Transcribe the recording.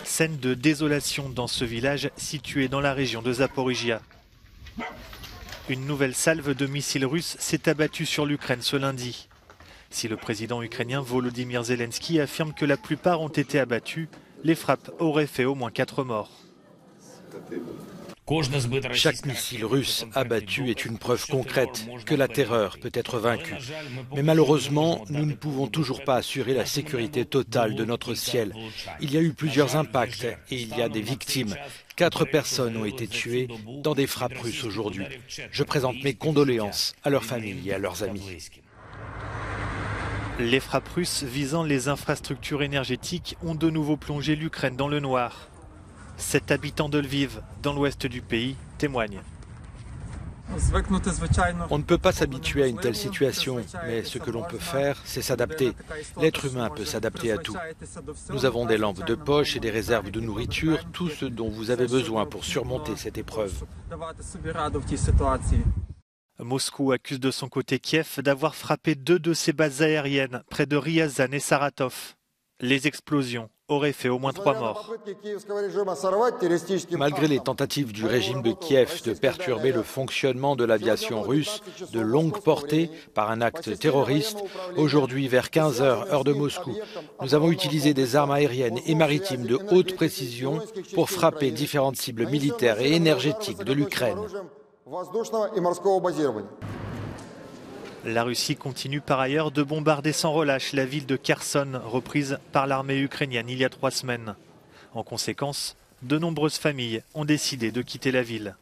Scène de désolation dans ce village situé dans la région de Zaporijia. Une nouvelle salve de missiles russes s'est abattue sur l'Ukraine ce lundi. Si le président ukrainien Volodymyr Zelensky affirme que la plupart ont été abattus, les frappes auraient fait au moins 4 morts. Chaque missile russe abattu est une preuve concrète que la terreur peut être vaincue. Mais malheureusement, nous ne pouvons toujours pas assurer la sécurité totale de notre ciel. Il y a eu plusieurs impacts et il y a des victimes. 4 personnes ont été tuées dans des frappes russes aujourd'hui. Je présente mes condoléances à leurs familles et à leurs amis. Les frappes russes visant les infrastructures énergétiques ont de nouveau plongé l'Ukraine dans le noir. 7 habitants de Lviv, dans l'ouest du pays, témoignent. On ne peut pas s'habituer à une telle situation, mais ce que l'on peut faire, c'est s'adapter. L'être humain peut s'adapter à tout. Nous avons des lampes de poche et des réserves de nourriture, tout ce dont vous avez besoin pour surmonter cette épreuve. Moscou accuse de son côté Kiev d'avoir frappé 2 de ses bases aériennes près de Ryazan et Saratov. Les explosions auraient fait au moins 3 morts. Malgré les tentatives du régime de Kiev de perturber le fonctionnement de l'aviation russe de longue portée par un acte terroriste, aujourd'hui vers 15h heure de Moscou, nous avons utilisé des armes aériennes et maritimes de haute précision pour frapper différentes cibles militaires et énergétiques de l'Ukraine. La Russie continue par ailleurs de bombarder sans relâche la ville de Kherson, reprise par l'armée ukrainienne il y a 3 semaines. En conséquence, de nombreuses familles ont décidé de quitter la ville.